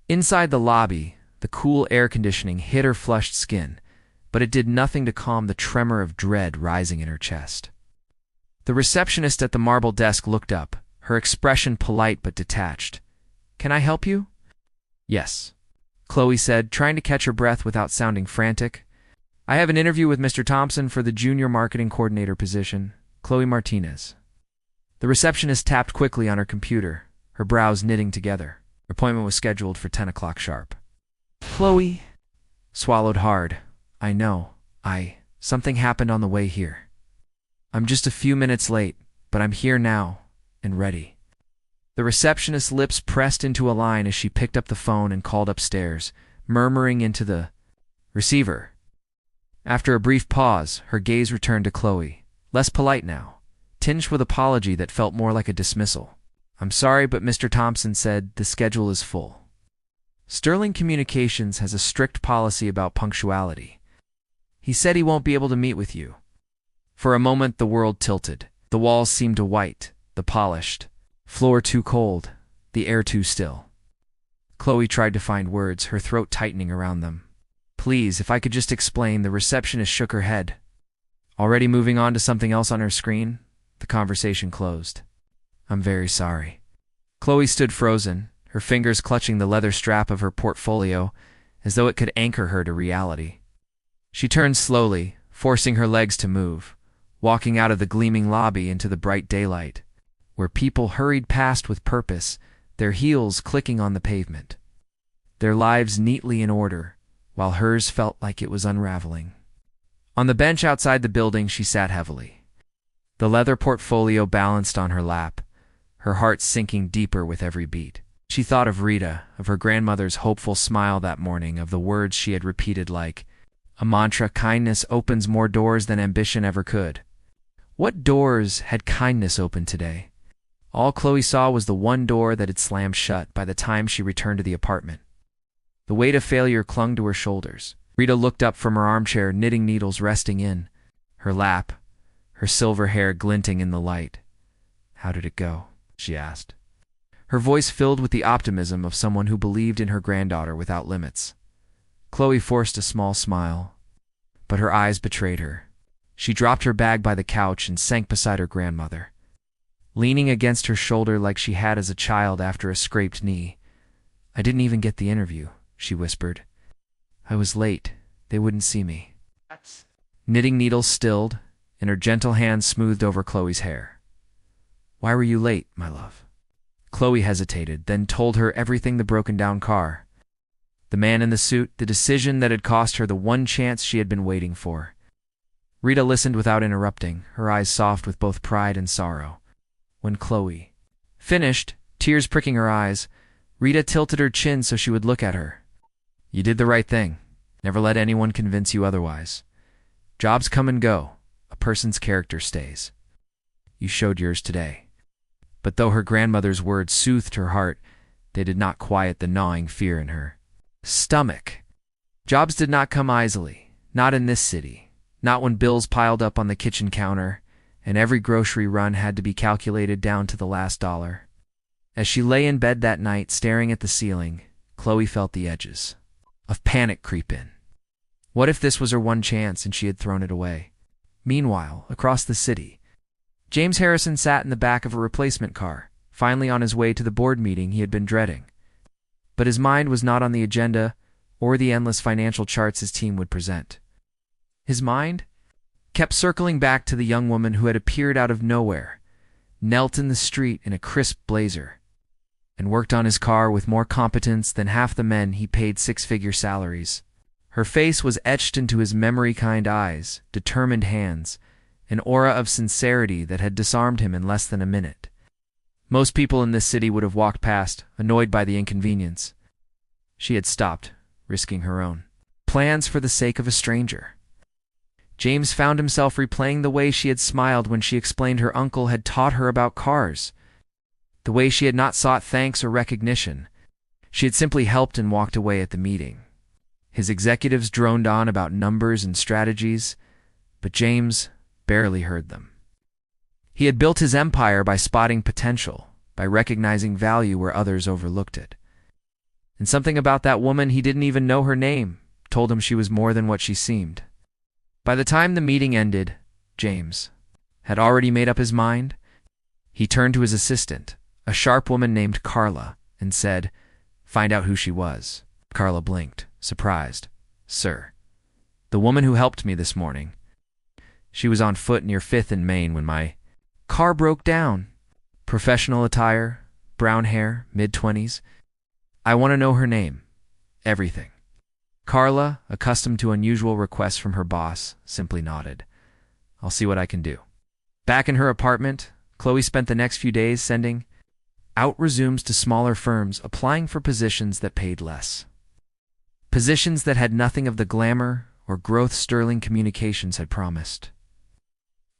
Inside the lobby, the cool air conditioning hit her flushed skin, but it did nothing to calm the tremor of dread rising in her chest. The receptionist at the marble desk looked up, her expression polite but detached. "Can I help you?" "Yes," Chloe said, trying to catch her breath without sounding frantic. "I have an interview with Mr. Thompson for the junior marketing coordinator position. Chloe Martinez." The receptionist tapped quickly on her computer, her brows knitting together. Her appointment was scheduled for 10 o'clock sharp. Chloe swallowed hard. "I know. Something happened on the way here. I'm just a few minutes late, but I'm here now and ready." The receptionist's lips pressed into a line as she picked up the phone and called upstairs, murmuring into the receiver. After a brief pause, her gaze returned to Chloe, less polite now, tinged with apology that felt more like a dismissal. "I'm sorry, but Mr. Thompson said the schedule is full. Sterling Communications has a strict policy about punctuality. He said he won't be able to meet with you." For a moment the world tilted. The walls seemed to white, the polished floor too cold, the air too still. Chloe tried to find words, her throat tightening around them. "Please, if I could just explain." The receptionist shook her head. Already moving on to something else on her screen, the conversation closed. "I'm very sorry." Chloe stood frozen, her fingers clutching the leather strap of her portfolio as though it could anchor her to reality. She turned slowly, forcing her legs to move, walking out of the gleaming lobby into the bright daylight, where people hurried past with purpose, their heels clicking on the pavement, their lives neatly in order, while hers felt like it was unraveling. On the bench outside the building she sat heavily, the leather portfolio balanced on her lap, her heart sinking deeper with every beat. She thought of Rita, of her grandmother's hopeful smile that morning, of the words she had repeated like a mantra: "Kindness opens more doors than ambition ever could." What doors had kindness opened today? All Chloe saw was the one door that had slammed shut by the time she returned to the apartment. The weight of failure clung to her shoulders. Rita looked up from her armchair, knitting needles resting in her lap, her silver hair glinting in the light. "How did it go?" she asked, her voice filled with the optimism of someone who believed in her granddaughter without limits. Chloe forced a small smile, but her eyes betrayed her. She dropped her bag by the couch and sank beside her grandmother, leaning against her shoulder like she had as a child after a scraped knee. "I didn't even get the interview," she whispered. "I was late. They wouldn't see me." Knitting needles stilled, and her gentle hand smoothed over Chloe's hair. "Why were you late, my love?" Chloe hesitated, then told her everything: the broken-down car, the man in the suit, the decision that had cost her the one chance she had been waiting for. Rita listened without interrupting, her eyes soft with both pride and sorrow. When Chloe finished, tears pricking her eyes, Rita tilted her chin so she would look at her. "You did the right thing. Never let anyone convince you otherwise. Jobs come and go. A person's character stays. You showed yours today." But though her grandmother's words soothed her heart, they did not quiet the gnawing fear in her stomach. Jobs did not come easily, not in this city, not when bills piled up on the kitchen counter, and every grocery run had to be calculated down to the last dollar. As she lay in bed that night, staring at the ceiling, Chloe felt the edges of panic creep in. What if this was her one chance and she had thrown it away? Meanwhile, across the city, James Harrison sat in the back of a replacement car, finally on his way to the board meeting he had been dreading. But his mind was not on the agenda or the endless financial charts his team would present. His mind kept circling back to the young woman who had appeared out of nowhere, knelt in the street in a crisp blazer, and worked on his car with more competence than half the men he paid six-figure salaries. Her face was etched into his memory-kind eyes, determined hands, an aura of sincerity that had disarmed him in less than a minute. Most people in this city would have walked past, annoyed by the inconvenience. She had stopped, risking her own plans for the sake of a stranger. James found himself replaying the way she had smiled when she explained her uncle had taught her about cars, the way she had not sought thanks or recognition. She had simply helped and walked away at the meeting. His executives droned on about numbers and strategies, but James barely heard them. He had built his empire by spotting potential, by recognizing value where others overlooked it. And something about that woman, he didn't even know her name, told him she was more than what she seemed. By the time the meeting ended, James had already made up his mind. He turned to his assistant, a sharp woman named Carla, and said, "Find out who she was." Carla blinked, surprised. "Sir, the woman who helped me this morning. She was on foot near 5th and Main when my car broke down. Professional attire, brown hair, mid-20s. I want to know her name. Everything." Carla, accustomed to unusual requests from her boss, simply nodded. "I'll see what I can do." Back in her apartment, Chloe spent the next few days sending out resumes to smaller firms, applying for positions that paid less. Positions that had nothing of the glamour or growth Sterling Communications had promised.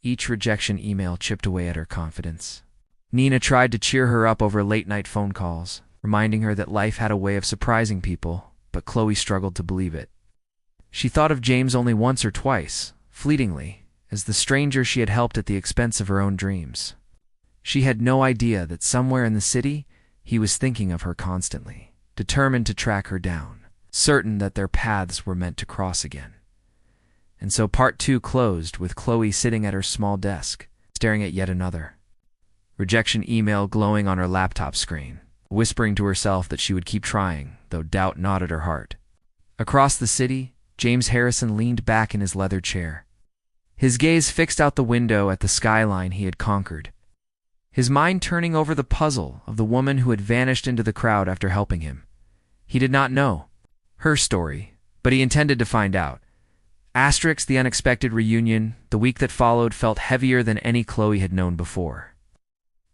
Each rejection email chipped away at her confidence. Nina tried to cheer her up over late-night phone calls, reminding her that life had a way of surprising people, but Chloe struggled to believe it. She thought of James only once or twice, fleetingly, as the stranger she had helped at the expense of her own dreams. She had no idea that somewhere in the city, he was thinking of her constantly, determined to track her down, certain that their paths were meant to cross again. And so part 2 closed with Chloe sitting at her small desk, staring at yet another rejection email glowing on her laptop screen, whispering to herself that she would keep trying, though doubt gnawed at her heart. Across the city, James Harrison leaned back in his leather chair, his gaze fixed out the window at the skyline he had conquered, his mind turning over the puzzle of the woman who had vanished into the crowd after helping him. He did not know her story, but he intended to find out. The unexpected reunion, the week that followed, felt heavier than any Chloe had known before.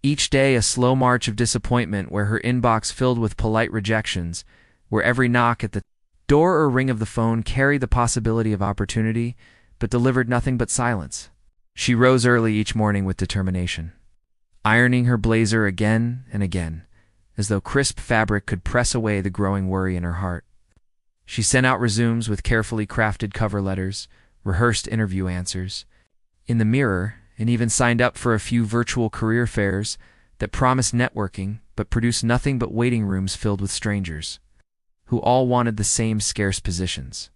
Each day a slow march of disappointment, where her inbox filled with polite rejections, where every knock at the door or ring of the phone carried the possibility of opportunity, but delivered nothing but silence. She rose early each morning with determination, ironing her blazer again and again, as though crisp fabric could press away the growing worry in her heart. She sent out resumes with carefully crafted cover letters, rehearsed interview answers in the mirror, and even signed up for a few virtual career fairs that promised networking but produced nothing but waiting rooms filled with strangers, who all wanted the same scarce positions.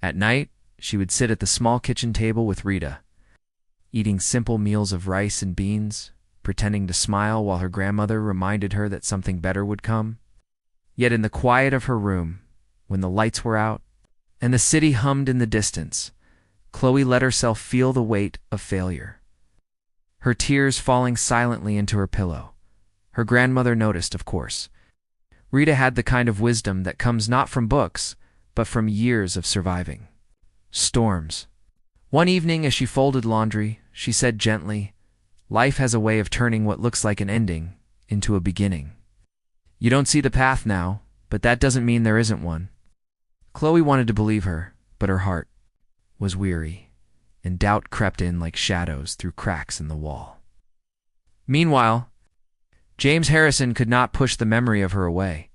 At night, she would sit at the small kitchen table with Rita, eating simple meals of rice and beans, pretending to smile while her grandmother reminded her that something better would come. Yet in the quiet of her room, when the lights were out and the city hummed in the distance, Chloe let herself feel the weight of failure, her tears falling silently into her pillow. Her grandmother noticed, of course. Rita had the kind of wisdom that comes not from books, but from years of surviving storms. One evening, as she folded laundry, she said gently, "Life has a way of turning what looks like an ending into a beginning. You don't see the path now, but that doesn't mean there isn't one." Chloe wanted to believe her, but her heart was weary, and doubt crept in like shadows through cracks in the wall. Meanwhile, James Harrison could not push the memory of her away.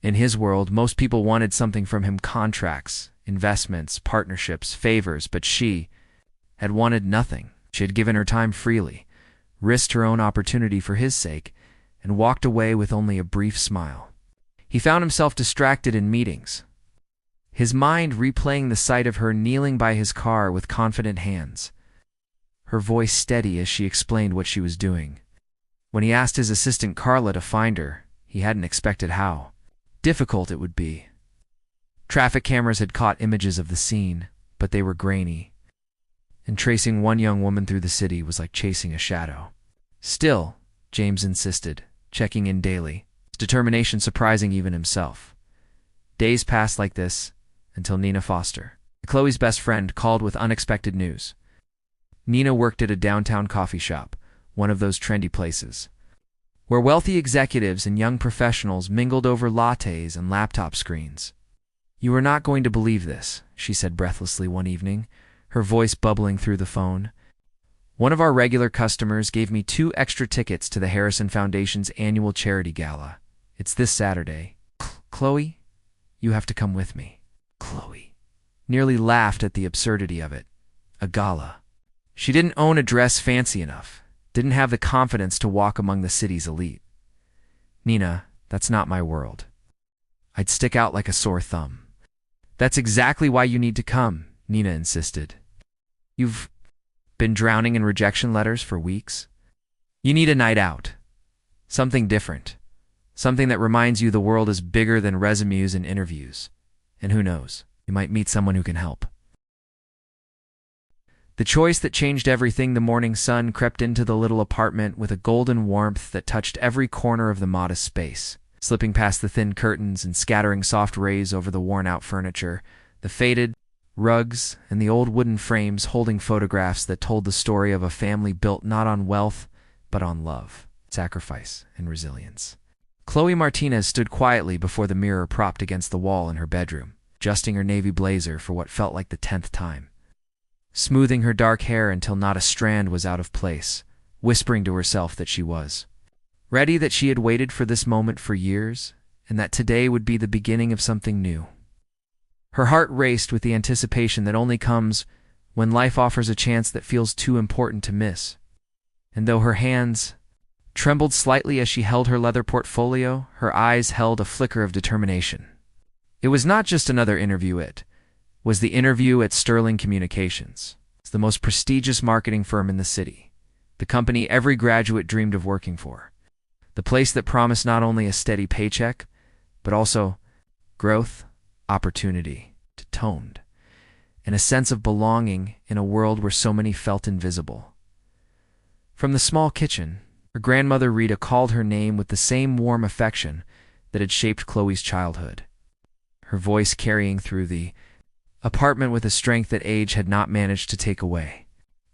In his world, most people wanted something from him: contracts, investments, partnerships, favors, but she had wanted nothing. She had given her time freely, risked her own opportunity for his sake, and walked away with only a brief smile. He found himself distracted in meetings, his mind replaying the sight of her kneeling by his car with confident hands, her voice steady as she explained what she was doing. When he asked his assistant Carla to find her, he hadn't expected how difficult it would be. Traffic cameras had caught images of the scene, but they were grainy, and tracing one young woman through the city was like chasing a shadow. Still, James insisted, checking in daily, his determination surprising even himself. Days passed like this until Nina Foster, Chloe's best friend, called with unexpected news. Nina worked at a downtown coffee shop, one of those trendy places, where wealthy executives and young professionals mingled over lattes and laptop screens. "You are not going to believe this," she said breathlessly one evening, her voice bubbling through the phone. "One of our regular customers gave me 2 extra tickets to the Harrison Foundation's annual charity gala. It's this Saturday. Chloe, you have to come with me." Chloe nearly laughed at the absurdity of it. A gala. She didn't own a dress fancy enough, didn't have the confidence to walk among the city's elite. "Nina, that's not my world. I'd stick out like a sore thumb. That's exactly why you need to come, Nina insisted. You've been drowning in rejection letters for weeks. You need a night out. Something different. Something that reminds you the world is bigger than resumes and interviews. And who knows, you might meet someone who can help. The choice that changed everything. The morning sun crept into the little apartment with a golden warmth that touched every corner of the modest space, slipping past the thin curtains and scattering soft rays over the worn-out furniture, the faded rugs, and the old wooden frames holding photographs that told the story of a family built not on wealth, but on love, sacrifice, and resilience. Chloe Martinez stood quietly before the mirror propped against the wall in her bedroom, adjusting her navy blazer for what felt like the 10th time, smoothing her dark hair until not a strand was out of place, whispering to herself that she was ready, that she had waited for this moment for years, and that today would be the beginning of something new. Her heart raced with the anticipation that only comes when life offers a chance that feels too important to miss. And though her hands trembled slightly as she held her leather portfolio, her eyes held a flicker of determination. It was not just another interview, it was the interview at Sterling Communications. It's the most prestigious marketing firm in the city, the company every graduate dreamed of working for, the place that promised not only a steady paycheck, but also growth, opportunity, toned, and a sense of belonging in a world where so many felt invisible. From the small kitchen, her grandmother Rita called her name with the same warm affection that had shaped Chloe's childhood, her voice carrying through the apartment with a strength that age had not managed to take away.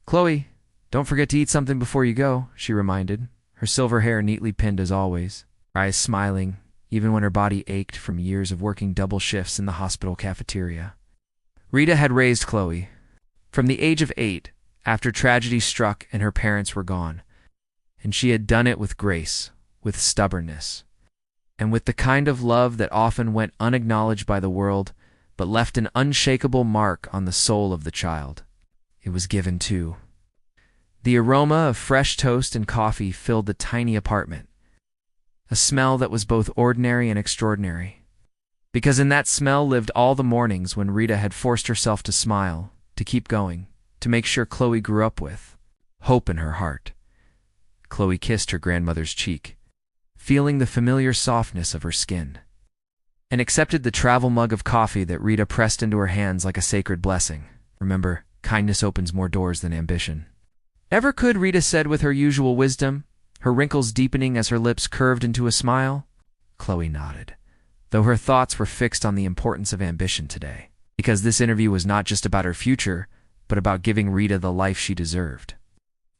"Chloe, don't forget to eat something before you go," she reminded, her silver hair neatly pinned as always, her eyes smiling, even when her body ached from years of working double shifts in the hospital cafeteria. Rita had raised Chloe from the age of 8 after tragedy struck and her parents were gone, and she had done it with grace, with stubbornness, and with the kind of love that often went unacknowledged by the world but left an unshakable mark on the soul of the child. It was given too. The aroma of fresh toast and coffee filled the tiny apartment, a smell that was both ordinary and extraordinary, because in that smell lived all the mornings when Rita had forced herself to smile, to keep going, to make sure Chloe grew up with hope in her heart. Chloe kissed her grandmother's cheek, feeling the familiar softness of her skin, and accepted the travel mug of coffee that Rita pressed into her hands like a sacred blessing. Remember, kindness opens more doors than ambition. "Ever could," Rita said with her usual wisdom, her wrinkles deepening as her lips curved into a smile. Chloe nodded, though her thoughts were fixed on the importance of ambition today, because this interview was not just about her future, but about giving Rita the life she deserved.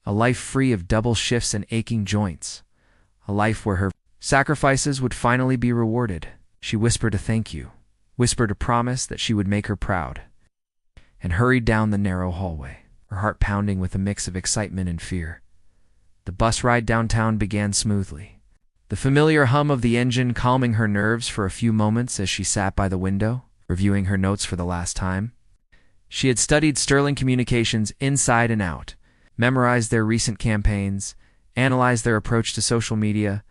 A life free of double shifts and aching joints. A life where her sacrifices would finally be rewarded. She whispered a thank you, whispered a promise that she would make her proud, and hurried down the narrow hallway, her heart pounding with a mix of excitement and fear. The bus ride downtown began smoothly, the familiar hum of the engine calming her nerves for a few moments as she sat by the window, reviewing her notes for the last time. She had studied Sterling Communications inside and out, memorized their recent campaigns, analyzed their approach to social media,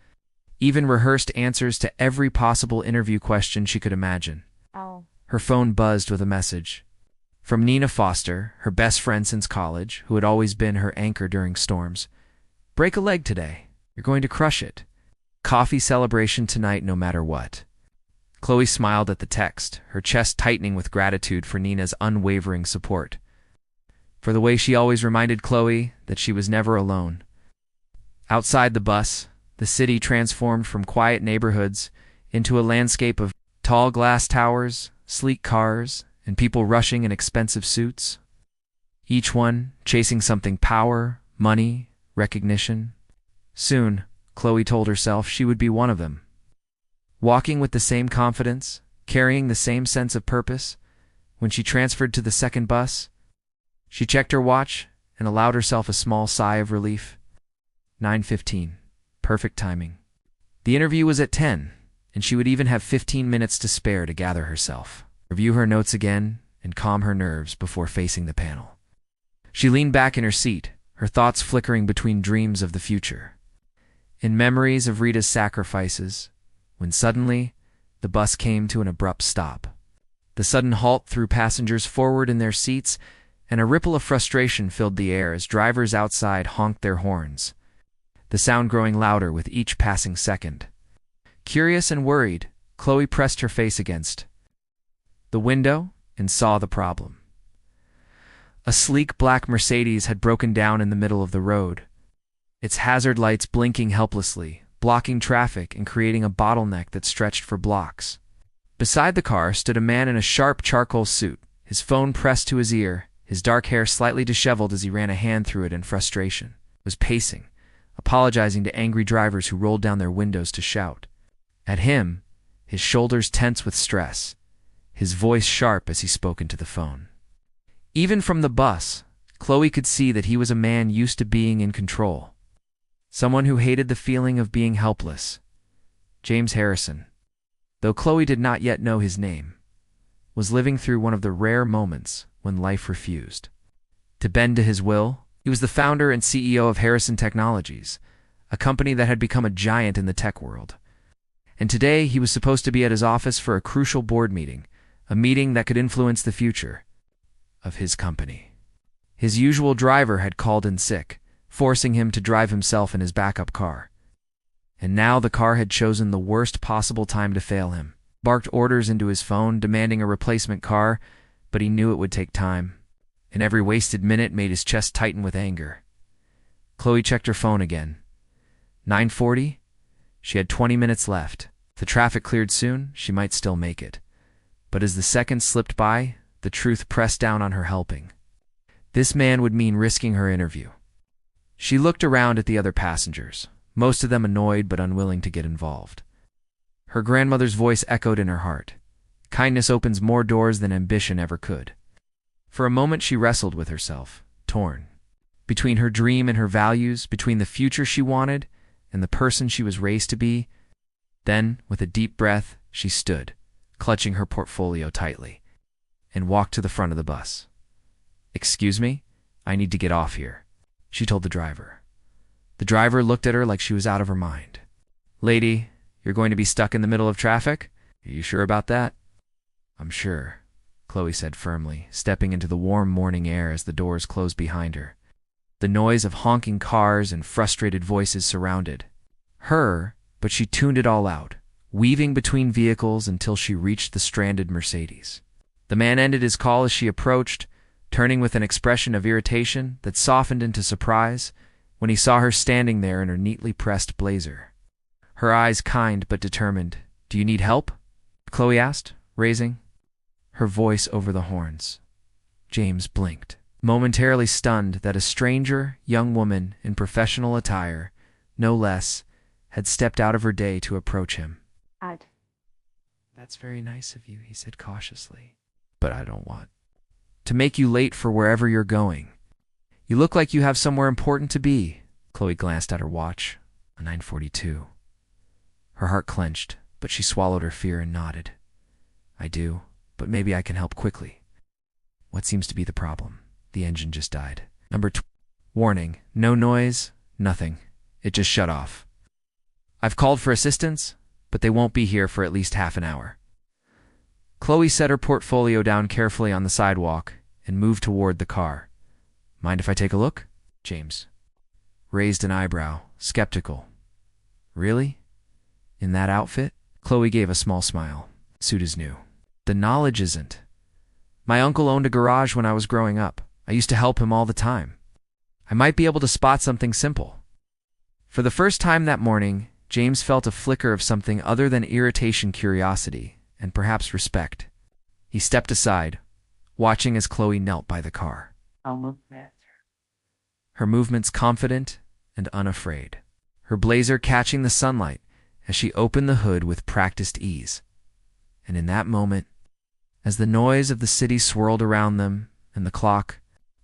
even rehearsed answers to every possible interview question she could imagine. Her phone buzzed with a message from Nina Foster, her best friend since college, who had always been her anchor during storms. "Break a leg today. You're going to crush it. Coffee celebration tonight no matter what." Chloe smiled at the text, her chest tightening with gratitude for Nina's unwavering support, for the way she always reminded Chloe that she was never alone. Outside the bus, the city transformed from quiet neighborhoods into a landscape of tall glass towers, sleek cars, and people rushing in expensive suits, each one chasing something: power, money, recognition. Soon, Chloe told herself, she would be one of them, walking with the same confidence, carrying the same sense of purpose. When she transferred to the second bus, she checked her watch and allowed herself a small sigh of relief. 9:15. Perfect timing. The interview was at 10, and she would even have 15 minutes to spare to gather herself, review her notes again, and calm her nerves before facing the panel. She leaned back in her seat, her thoughts flickering between dreams of the future and memories of Rita's sacrifices, when suddenly The bus came to an abrupt stop. The sudden halt threw passengers forward in their seats, and a ripple of frustration filled the air as drivers outside honked their horns, the sound growing louder with each passing second. Curious and worried, Chloe pressed her face against the window and saw the problem. A sleek black Mercedes had broken down in the middle of the road, its hazard lights blinking helplessly, blocking traffic and creating a bottleneck that stretched for blocks. Beside the car stood a man in a sharp charcoal suit, his phone pressed to his ear, his dark hair slightly disheveled as he ran a hand through it in frustration. He was pacing, apologizing to angry drivers who rolled down their windows to shout at him, his shoulders tense with stress, his voice sharp as he spoke into the phone. Even from the bus, Chloe could see that he was a man used to being in control, someone who hated the feeling of being helpless. James Harrison, though Chloe did not yet know his name, was living through one of the rare moments when life refused to bend to his will. He was the founder and CEO of Harrison Technologies, a company that had become a giant in the tech world. And today he was supposed to be at his office for a crucial board meeting, a meeting that could influence the future of his company. His usual driver had called in sick, forcing him to drive himself in his backup car. And now the car had chosen the worst possible time to fail him, barked orders into his phone demanding a replacement car, but he knew it would take time, and every wasted minute made his chest tighten with anger. Chloe checked her phone again. 9:40? She had 20 minutes left. If the traffic cleared soon, she might still make it. But as the seconds slipped by, the truth pressed down on her helping. This man would mean risking her interview. She looked around at the other passengers, most of them annoyed but unwilling to get involved. Her grandmother's voice echoed in her heart. Kindness opens more doors than ambition ever could. For a moment she wrestled with herself, torn between her dream and her values, between the future she wanted and the person she was raised to be. Then, with a deep breath, she stood, clutching her portfolio tightly, and walked to the front of the bus. "Excuse me, I need to get off here," she told the driver. The driver looked at her like she was out of her mind. "Lady, you're going to be stuck in the middle of traffic? Are you sure about that?" "I'm sure," Chloe said firmly, stepping into the warm morning air as the doors closed behind her. The noise of honking cars and frustrated voices surrounded her, but she tuned it all out, weaving between vehicles until she reached the stranded Mercedes. The man ended his call as she approached, turning with an expression of irritation that softened into surprise when he saw her standing there in her neatly pressed blazer. Her eyes kind but determined. "Do you need help?" Chloe asked, raising her voice over the horns. James blinked, momentarily stunned that a stranger, young woman in professional attire, no less, had stepped out of her day to approach him. "That's very nice of you," he said cautiously. "But I don't want to make you late for wherever you're going. You look like you have somewhere important to be." Chloe glanced at her watch, a 9:42. Her heart clenched, but she swallowed her fear and nodded. "I do, but maybe I can help quickly." "What seems to be the problem?" "The engine just died." Warning, no noise, nothing. It just shut off. "I've called for assistance, but they won't be here for at least half an hour." Chloe set her portfolio down carefully on the sidewalk and moved toward the car. "Mind if I take a look?" James raised an eyebrow, skeptical. "Really? In that outfit?" Chloe gave a small smile. "Suit is new." "The knowledge isn't. My uncle owned a garage when I was growing up. I used to help him all the time. I might be able to spot something simple." For the first time that morning, James felt a flicker of something other than irritation, curiosity, and perhaps respect. He stepped aside, watching as Chloe knelt by the car. I'll move faster. Her movements confident and unafraid, her blazer catching the sunlight as she opened the hood with practiced ease. And in that moment, as the noise of the city swirled around them and the clock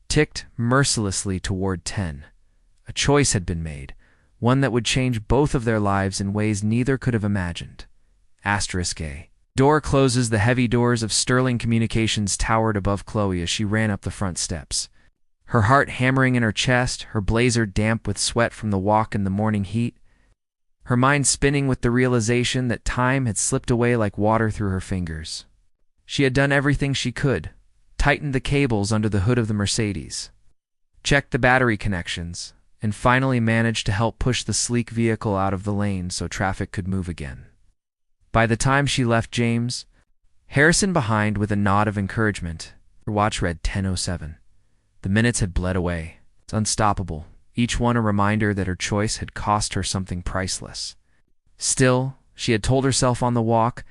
ticked mercilessly toward 10, a choice had been made, one that would change both of their lives in ways neither could have imagined. *A. Door closes. The heavy doors of Sterling Communications towered above Chloe as she ran up the front steps. Her heart hammering in her chest, her blazer damp with sweat from the walk in the morning heat. her mind spinning with the realization that time had slipped away like water through her fingers. She had done everything she could, tightened the cables under the hood of the Mercedes, checked the battery connections, and finally managed to help push the sleek vehicle out of the lane so traffic could move again. By the time she left James Harrison behind with a nod of encouragement, her watch read 10:07. The minutes had bled away. It's unstoppable, each one a reminder that her choice had cost her something priceless. Still, she had told herself on the walk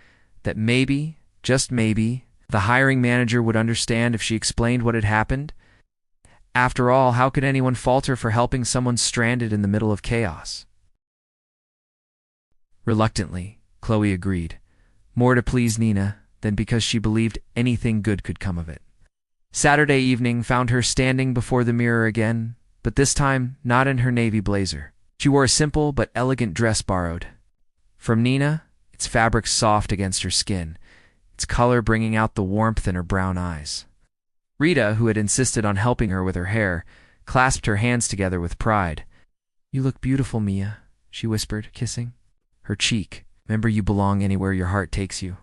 that maybe, just maybe, the hiring manager would understand if she explained what had happened. After all, how could anyone fault her for helping someone stranded in the middle of chaos? Reluctantly, Chloe agreed, more to please Nina than because she believed anything good could come of it. Saturday evening found her standing before the mirror again, but this time not in her navy blazer. She wore a simple but elegant dress borrowed from Nina, its fabric soft against her skin, its color bringing out the warmth in her brown eyes. Rita, who had insisted on helping her with her hair, clasped her hands together with pride. "You look beautiful, Mia," she whispered, kissing her cheek. "Remember, you belong anywhere your heart takes you."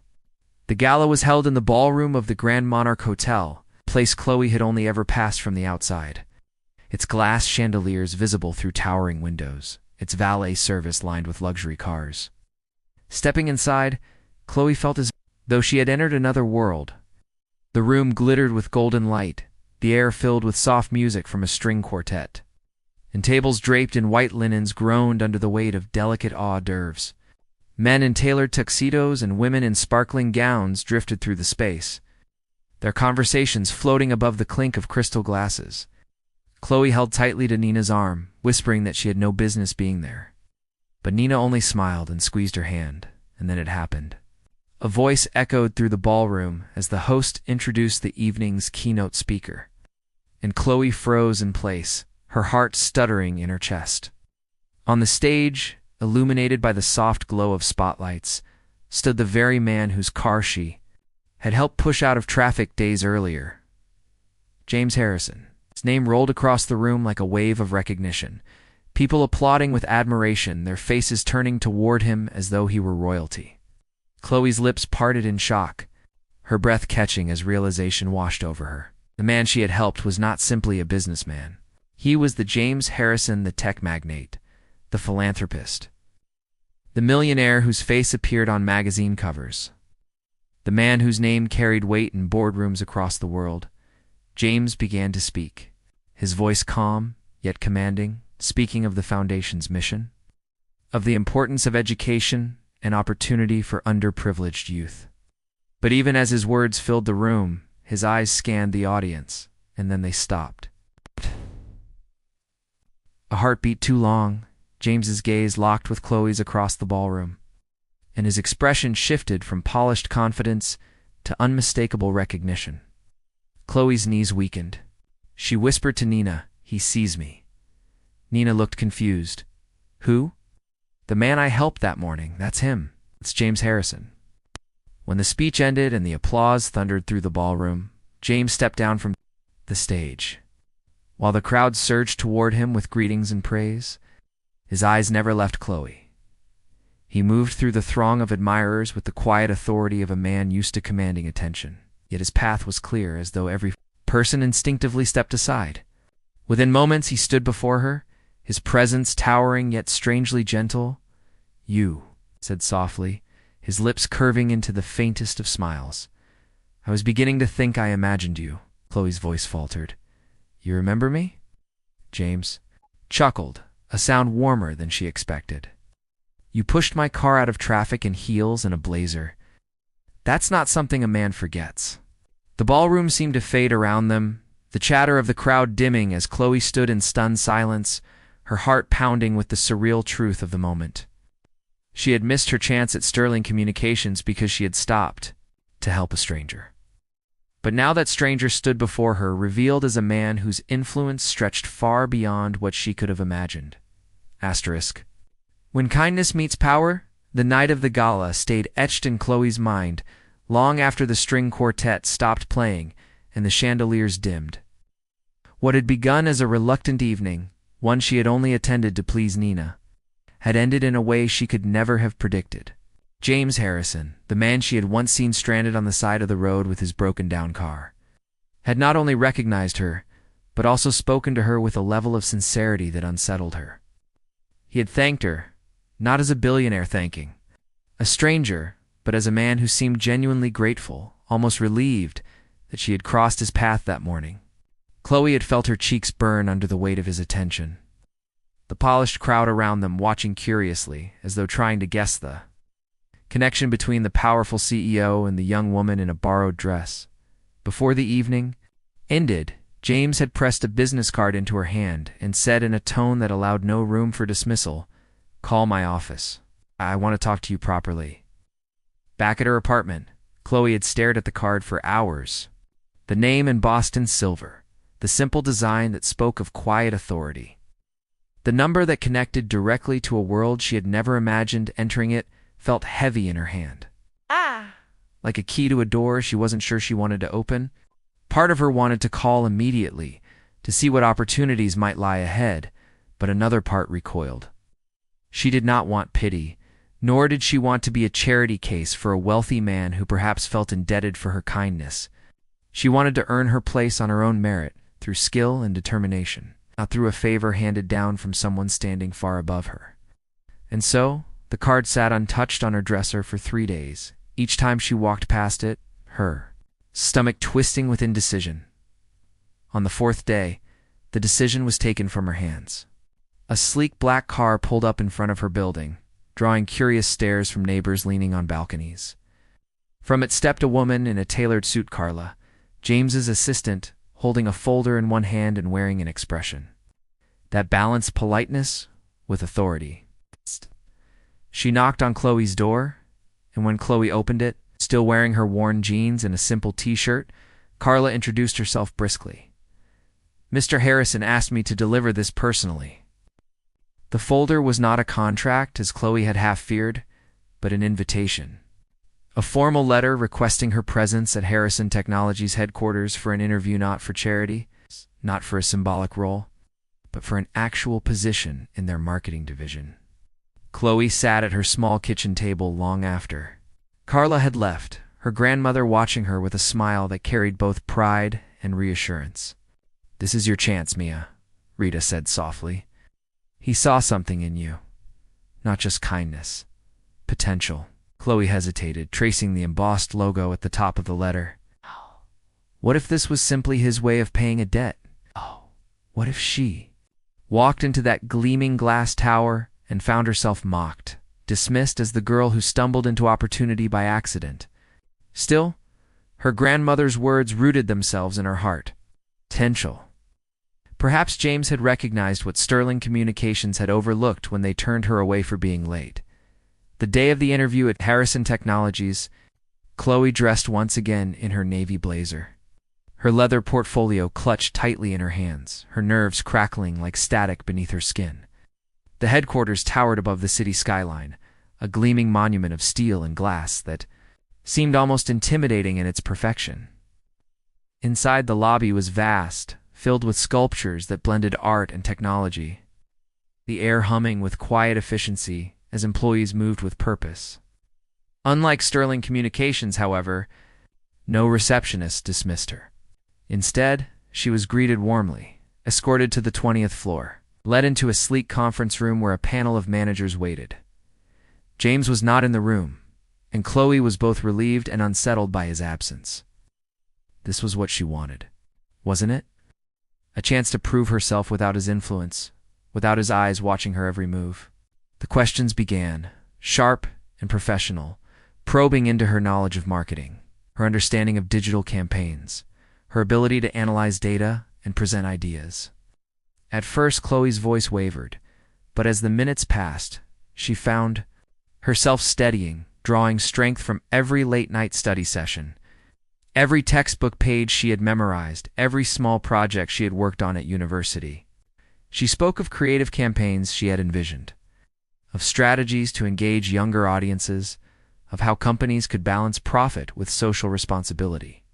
The gala was held in the ballroom of the Grand Monarch Hotel, a place Chloe had only ever passed from the outside. Its glass chandeliers visible through towering windows, its valet service lined with luxury cars. Stepping inside, Chloe felt as though she had entered another world. The room glittered with golden light, the air filled with soft music from a string quartet, and tables draped in white linens groaned under the weight of delicate hors d'oeuvres. Men in tailored tuxedos and women in sparkling gowns drifted through the space, their conversations floating above the clink of crystal glasses. Chloe held tightly to Nina's arm, whispering that she had no business being there. But Nina only smiled and squeezed her hand, and then it happened. A voice echoed through the ballroom as the host introduced the evening's keynote speaker, and Chloe froze in place, her heart stuttering in her chest. On the stage, illuminated by the soft glow of spotlights, stood the very man whose car she had helped push out of traffic days earlier. James Harrison. His name rolled across the room like a wave of recognition, people applauding with admiration, their faces turning toward him as though he were royalty. Chloe's lips parted in shock, her breath catching as realization washed over her. The man she had helped was not simply a businessman. He was the James Harrison, the tech magnate, the philanthropist, the millionaire whose face appeared on magazine covers, the man whose name carried weight in boardrooms across the world. James began to speak, his voice calm, yet commanding, speaking of the Foundation's mission, of the importance of education and opportunity for underprivileged youth. But even as his words filled the room, his eyes scanned the audience, and then they stopped. A heartbeat too long, James's gaze locked with Chloe's across the ballroom, and his expression shifted from polished confidence to unmistakable recognition. Chloe's knees weakened. She whispered to Nina, "He sees me." Nina looked confused. "Who?" "The man I helped that morning, that's him. It's James Harrison." When the speech ended and the applause thundered through the ballroom, James stepped down from the stage. While the crowd surged toward him with greetings and praise, his eyes never left Chloe. He moved through the throng of admirers with the quiet authority of a man used to commanding attention. Yet his path was clear, as though every person instinctively stepped aside. Within moments he stood before her, his presence towering yet strangely gentle. "You," said softly, his lips curving into the faintest of smiles. "I was beginning to think I imagined you," Chloe's voice faltered. "You remember me?" James chuckled, a sound warmer than she expected. "You pushed my car out of traffic in heels and a blazer. That's not something a man forgets." The ballroom seemed to fade around them, the chatter of the crowd dimming as Chloe stood in stunned silence, her heart pounding with the surreal truth of the moment. She had missed her chance at Sterling Communications because she had stopped to help a stranger. But now that stranger stood before her, revealed as a man whose influence stretched far beyond what she could have imagined. Asterisk. When kindness meets power, the night of the gala stayed etched in Chloe's mind long after the string quartet stopped playing and the chandeliers dimmed. What had begun as a reluctant evening, one she had only attended to please Nina, had ended in a way she could never have predicted. James Harrison, the man she had once seen stranded on the side of the road with his broken-down car, had not only recognized her, but also spoken to her with a level of sincerity that unsettled her. He had thanked her, not as a billionaire thanking a stranger, but as a man who seemed genuinely grateful, almost relieved, that she had crossed his path that morning. Chloe had felt her cheeks burn under the weight of his attention. The polished crowd around them watching curiously, as though trying to guess the connection between the powerful CEO and the young woman in a borrowed dress. Before the evening ended, James had pressed a business card into her hand and said in a tone that allowed no room for dismissal, "Call my office. I want to talk to you properly." Back at her apartment, Chloe had stared at the card for hours. The name embossed in silver, the simple design that spoke of quiet authority. The number that connected directly to a world she had never imagined entering it felt heavy in her hand. Like a key to a door she wasn't sure she wanted to open. Part of her wanted to call immediately, to see what opportunities might lie ahead, but another part recoiled. She did not want pity, nor did she want to be a charity case for a wealthy man who perhaps felt indebted for her kindness. She wanted to earn her place on her own merit, through skill and determination, not through a favor handed down from someone standing far above her. And so, the card sat untouched on her dresser for 3 days, each time she walked past it, her stomach twisting with indecision. On the 4th day, the decision was taken from her hands. A sleek black car pulled up in front of her building, drawing curious stares from neighbors leaning on balconies. From it stepped a woman in a tailored suit, Carla, James's assistant, holding a folder in one hand and wearing an expression that balanced politeness with authority. She knocked on Chloe's door, and when Chloe opened it, still wearing her worn jeans and a simple t-shirt, Carla introduced herself briskly. "Mr. Harrison asked me to deliver this personally." The folder was not a contract, as Chloe had half feared, but an invitation. A formal letter requesting her presence at Harrison Technologies headquarters for an interview, not for charity, not for a symbolic role, but for an actual position in their marketing division. Chloe sat at her small kitchen table long after Carla had left, her grandmother watching her with a smile that carried both pride and reassurance. "This is your chance, Mia," Rita said softly. "He saw something in you. Not just kindness. Potential." Chloe hesitated, tracing the embossed logo at the top of the letter. What if this was simply his way of paying a debt? What if she walked into that gleaming glass tower and found herself mocked, dismissed as the girl who stumbled into opportunity by accident? Still, her grandmother's words rooted themselves in her heart. Potential. Perhaps James had recognized what Sterling Communications had overlooked when they turned her away for being late. The day of the interview at Harrison Technologies, Chloe dressed once again in her navy blazer. Her leather portfolio clutched tightly in her hands, her nerves crackling like static beneath her skin. The headquarters towered above the city skyline, a gleaming monument of steel and glass that seemed almost intimidating in its perfection. Inside, the lobby was vast, filled with sculptures that blended art and technology, the air humming with quiet efficiency as employees moved with purpose. Unlike Sterling Communications, however, no receptionist dismissed her. Instead, she was greeted warmly, escorted to the 20th floor, led into a sleek conference room where a panel of managers waited. James was not in the room, and Chloe was both relieved and unsettled by his absence. This was what she wanted, wasn't it? A chance to prove herself without his influence, without his eyes watching her every move. The questions began, sharp and professional, probing into her knowledge of marketing, her understanding of digital campaigns, her ability to analyze data and present ideas. At first, Chloe's voice wavered, but as the minutes passed, she found herself steadying, drawing strength from every late-night study session, every textbook page she had memorized, every small project she had worked on at university. She spoke of creative campaigns she had envisioned, of strategies to engage younger audiences, of how companies could balance profit with social responsibility.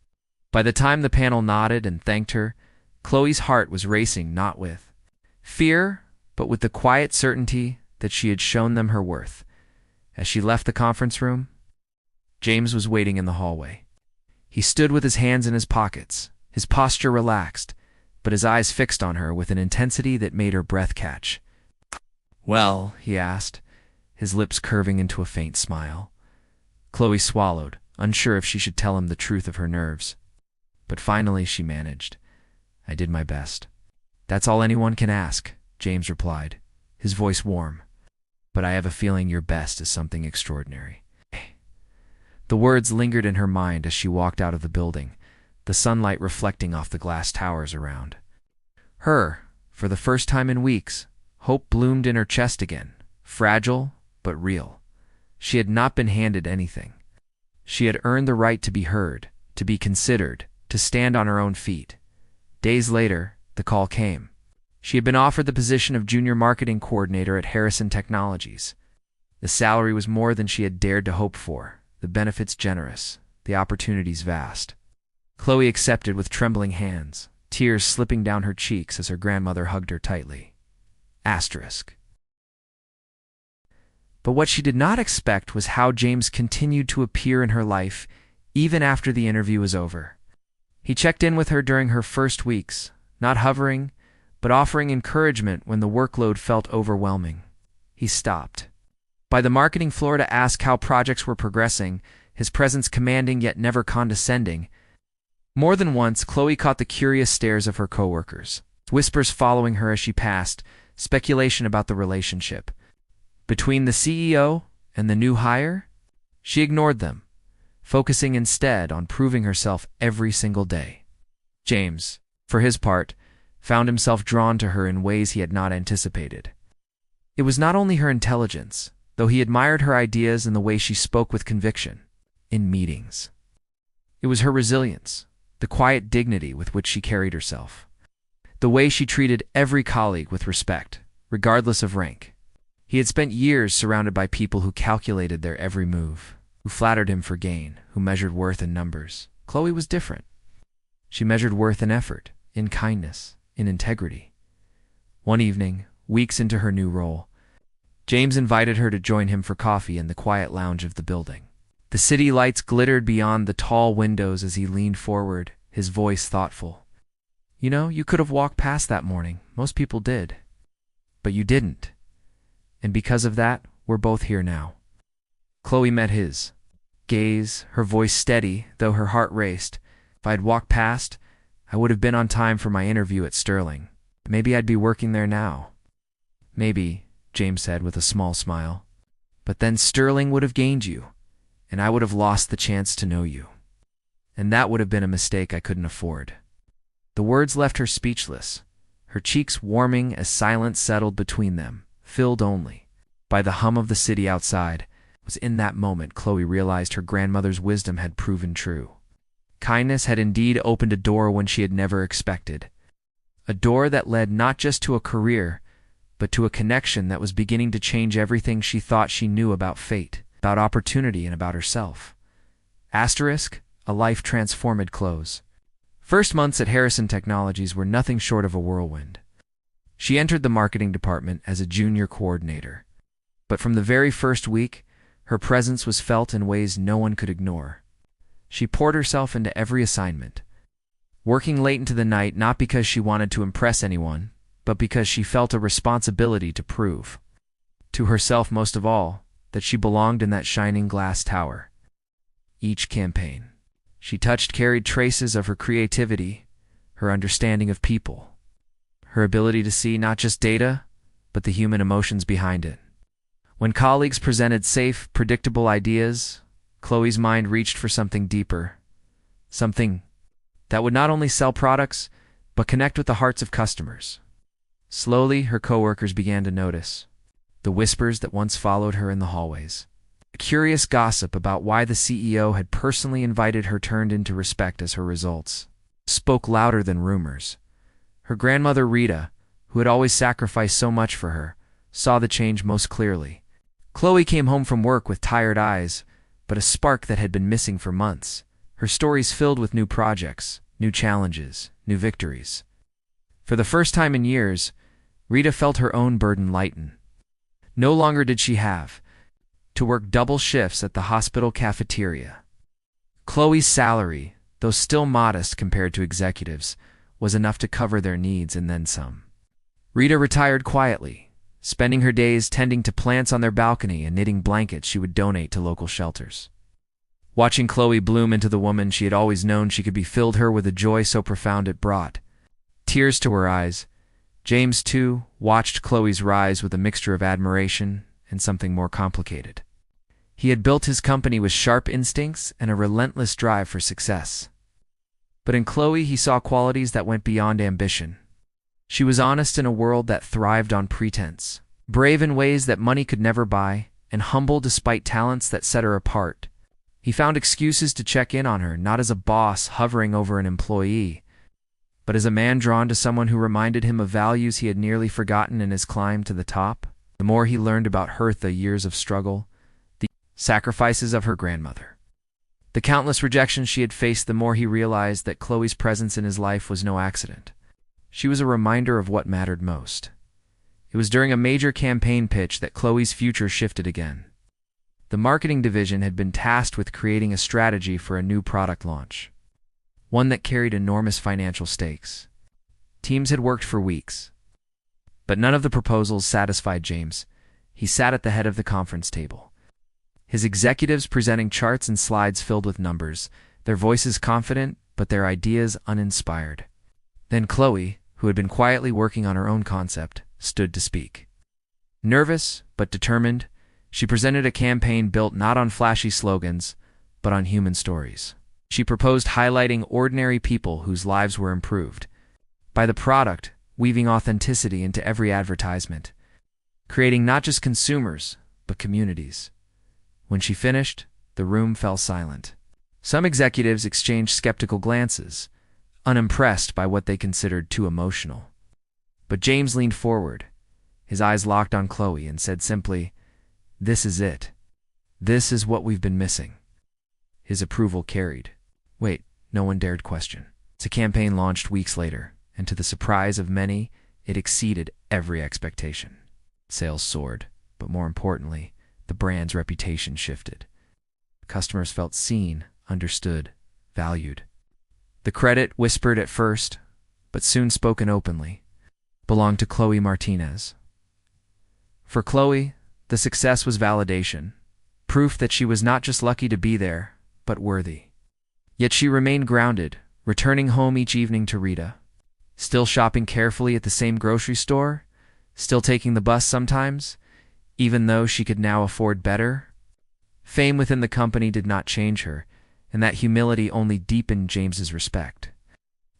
By the time the panel nodded and thanked her, Chloe's heart was racing not with fear, but with the quiet certainty that she had shown them her worth. As she left the conference room, James was waiting in the hallway. He stood with his hands in his pockets, his posture relaxed, but his eyes fixed on her with an intensity that made her breath catch. "Well," he asked, his lips curving into a faint smile. Chloe swallowed, unsure if she should tell him the truth of her nerves. But finally she managed. "I did my best." "That's all anyone can ask," James replied, his voice warm. "But I have a feeling your best is something extraordinary." The words lingered in her mind as she walked out of the building, the sunlight reflecting off the glass towers around. For the first time in weeks, hope bloomed in her chest again, fragile but real. She had not been handed anything. She had earned the right to be heard, to be considered, to stand on her own feet. Days later, the call came. She had been offered the position of junior marketing coordinator at Harrison Technologies. The salary was more than she had dared to hope for, the benefits generous, the opportunities vast. Chloe accepted with trembling hands, tears slipping down her cheeks as her grandmother hugged her tightly. Asterisk. But what she did not expect was how James continued to appear in her life even after the interview was over. He checked in with her during her first weeks, not hovering, but offering encouragement when the workload felt overwhelming. He stopped by the marketing floor to ask how projects were progressing, his presence commanding yet never condescending. More than once, Chloe caught the curious stares of her coworkers, whispers following her as she passed, speculation about the relationship. Between the CEO and the new hire, she ignored them, focusing instead on proving herself every single day. James, for his part, found himself drawn to her in ways he had not anticipated. It was not only her intelligence, though he admired her ideas and the way she spoke with conviction in meetings. It was her resilience, the quiet dignity with which she carried herself, the way she treated every colleague with respect, regardless of rank. He had spent years surrounded by people who calculated their every move, who flattered him for gain, who measured worth in numbers. Chloe was different. She measured worth in effort, in kindness, in integrity. One evening, weeks into her new role, James invited her to join him for coffee in the quiet lounge of the building. The city lights glittered beyond the tall windows as he leaned forward, his voice thoughtful. "You know, you could have walked past that morning. Most people did. But you didn't. And because of that, we're both here now." Chloe met his gaze, her voice steady, though her heart raced. "If I'd walked past, I would have been on time for my interview at Sterling. Maybe I'd be working there now." "Maybe," James said with a small smile. "But then Sterling would have gained you, and I would have lost the chance to know you. And that would have been a mistake I couldn't afford." The words left her speechless, her cheeks warming as silence settled between them, filled only by the hum of the city outside. It was in that moment Chloe realized her grandmother's wisdom had proven true. Kindness had indeed opened a door when she had never expected. A door that led not just to a career, but to a connection that was beginning to change everything she thought she knew about fate, about opportunity, and about herself. Asterisk, a life transformed close. First months at Harrison Technologies were nothing short of a whirlwind. She entered the marketing department as a junior coordinator. But from the very first week, her presence was felt in ways no one could ignore. She poured herself into every assignment, working late into the night not because she wanted to impress anyone, but because she felt a responsibility to prove, to herself most of all, that she belonged in that shining glass tower. Each campaign she touched carried traces of her creativity, her understanding of people, her ability to see not just data, but the human emotions behind it. When colleagues presented safe, predictable ideas, Chloe's mind reached for something deeper, something that would not only sell products, but connect with the hearts of customers. Slowly, her coworkers began to notice the whispers that once followed her in the hallways. A curious gossip about why the CEO had personally invited her turned into respect as her results spoke louder than rumors. Her grandmother Rita, who had always sacrificed so much for her, saw the change most clearly. Chloe came home from work with tired eyes, but a spark that had been missing for months. Her stories filled with new projects, new challenges, new victories. For the first time in years, Rita felt her own burden lighten. No longer did she have to work double shifts at the hospital cafeteria. Chloe's salary, though still modest compared to executives, was enough to cover their needs and then some. Rita retired quietly, spending her days tending to plants on their balcony and knitting blankets she would donate to local shelters. Watching Chloe bloom into the woman she had always known she could be filled her with a joy so profound it brought tears to her eyes. James, too, watched Chloe's rise with a mixture of admiration and something more complicated. He had built his company with sharp instincts and a relentless drive for success. But in Chloe he saw qualities that went beyond ambition. She was honest in a world that thrived on pretense, brave in ways that money could never buy, and humble despite talents that set her apart. He found excuses to check in on her, not as a boss hovering over an employee, but as a man drawn to someone who reminded him of values he had nearly forgotten in his climb to the top. The more he learned about her, the years of struggle, the sacrifices of her grandmother, the countless rejections she had faced, the more he realized that Chloe's presence in his life was no accident. She was a reminder of what mattered most. It was during a major campaign pitch that Chloe's future shifted again. The marketing division had been tasked with creating a strategy for a new product launch, one that carried enormous financial stakes. Teams had worked for weeks, but none of the proposals satisfied James. He sat at the head of the conference table, his executives presenting charts and slides filled with numbers, their voices confident but their ideas uninspired. Then Chloe, who had been quietly working on her own concept, stood to speak. Nervous but determined, she presented a campaign built not on flashy slogans, but on human stories. She proposed highlighting ordinary people whose lives were improved by the product, weaving authenticity into every advertisement, creating not just consumers, but communities. When she finished, the room fell silent. Some executives exchanged skeptical glances, unimpressed by what they considered too emotional. But James leaned forward, his eyes locked on Chloe, and said simply, "This is it. This is what we've been missing." His approval carried. Wait, no one dared question. The campaign launched weeks later, and to the surprise of many, it exceeded every expectation. Sales soared, but more importantly, the brand's reputation shifted. Customers felt seen, understood, valued. The credit, whispered at first, but soon spoken openly, belonged to Chloe Martinez. For Chloe, the success was validation, proof that she was not just lucky to be there, but worthy. Yet she remained grounded, returning home each evening to Rita, still shopping carefully at the same grocery store, still taking the bus sometimes, even though she could now afford better. Fame within the company did not change her, and that humility only deepened James's respect.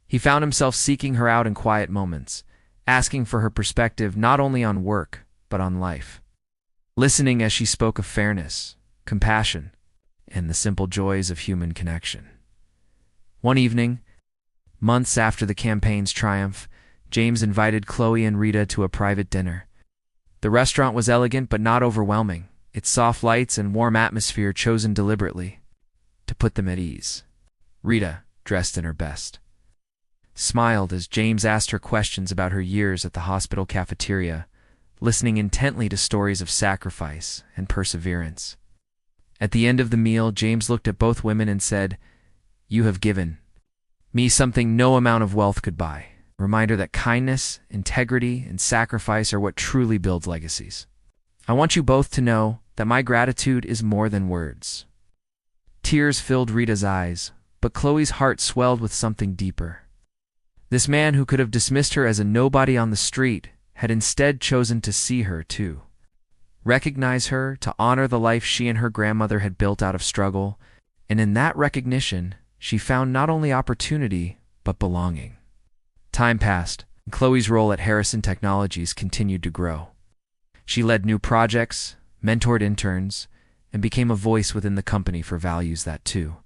He found himself seeking her out in quiet moments, asking for her perspective not only on work, but on life, listening as she spoke of fairness, compassion, and the simple joys of human connection. One evening, months after the campaign's triumph, James invited Chloe and Rita to a private dinner. The restaurant was elegant but not overwhelming, its soft lights and warm atmosphere chosen deliberately to put them at ease. Rita, dressed in her best, smiled as James asked her questions about her years at the hospital cafeteria, listening intently to stories of sacrifice and perseverance. At the end of the meal, James looked at both women and said, "You have given me something no amount of wealth could buy." A reminder that kindness, integrity, and sacrifice are what truly builds legacies. "I want you both to know that my gratitude is more than words." Tears filled Rita's eyes, but Chloe's heart swelled with something deeper. This man who could have dismissed her as a nobody on the street had instead chosen to see her, too, recognize her, to honor the life she and her grandmother had built out of struggle, and in that recognition, she found not only opportunity, but belonging. Time passed, and Chloe's role at Harrison Technologies continued to grow. She led new projects, mentored interns, and became a voice within the company for values that, too,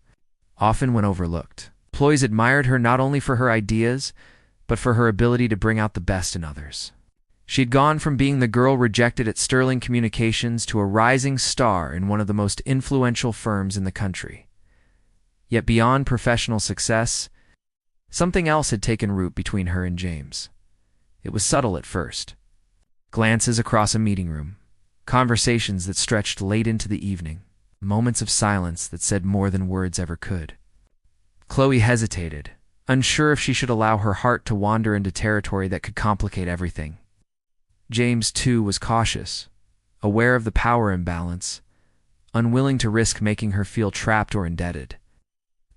often went overlooked. Employees admired her not only for her ideas, but for her ability to bring out the best in others. She had gone from being the girl rejected at Sterling Communications to a rising star in one of the most influential firms in the country. Yet beyond professional success, something else had taken root between her and James. It was subtle at first. Glances across a meeting room, conversations that stretched late into the evening, moments of silence that said more than words ever could. Chloe hesitated, unsure if she should allow her heart to wander into territory that could complicate everything. James, too, was cautious, aware of the power imbalance, unwilling to risk making her feel trapped or indebted.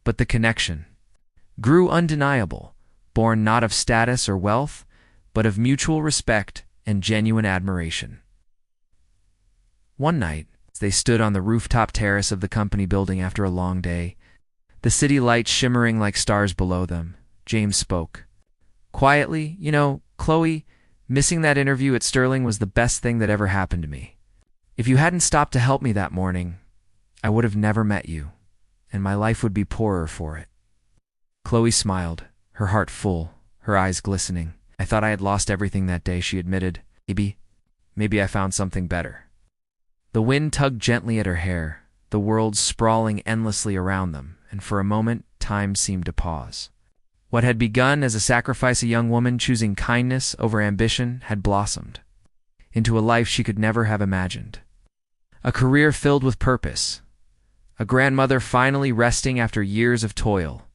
But the connection grew undeniable, born not of status or wealth, but of mutual respect and genuine admiration. One night, as they stood on the rooftop terrace of the company building after a long day, the city lights shimmering like stars below them, James spoke. Quietly, Chloe, missing that interview at Sterling was the best thing that ever happened to me. If you hadn't stopped to help me that morning, I would have never met you, and my life would be poorer for it. Chloe smiled, her heart full, her eyes glistening. I thought I had lost everything that day, she admitted. Maybe I found something better. The wind tugged gently at her hair, the world sprawling endlessly around them, and for a moment, time seemed to pause. What had begun as a sacrifice, a young woman choosing kindness over ambition, had blossomed into a life she could never have imagined. A career filled with purpose, a grandmother finally resting after years of toil,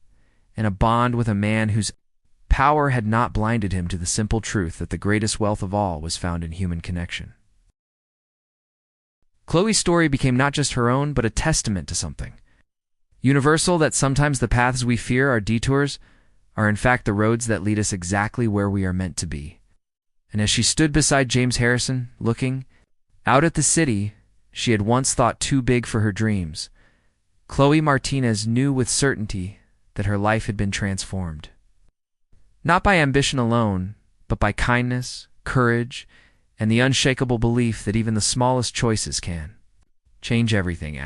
and a bond with a man whose power had not blinded him to the simple truth that the greatest wealth of all was found in human connection. Chloe's story became not just her own, but a testament to something universal, that sometimes the paths we fear are detours, are in fact the roads that lead us exactly where we are meant to be. And as she stood beside James Harrison, looking out at the city she had once thought too big for her dreams, Chloe Martinez knew with certainty that her life had been transformed. Not by ambition alone, but by kindness, courage, and the unshakable belief that even the smallest choices can change everything.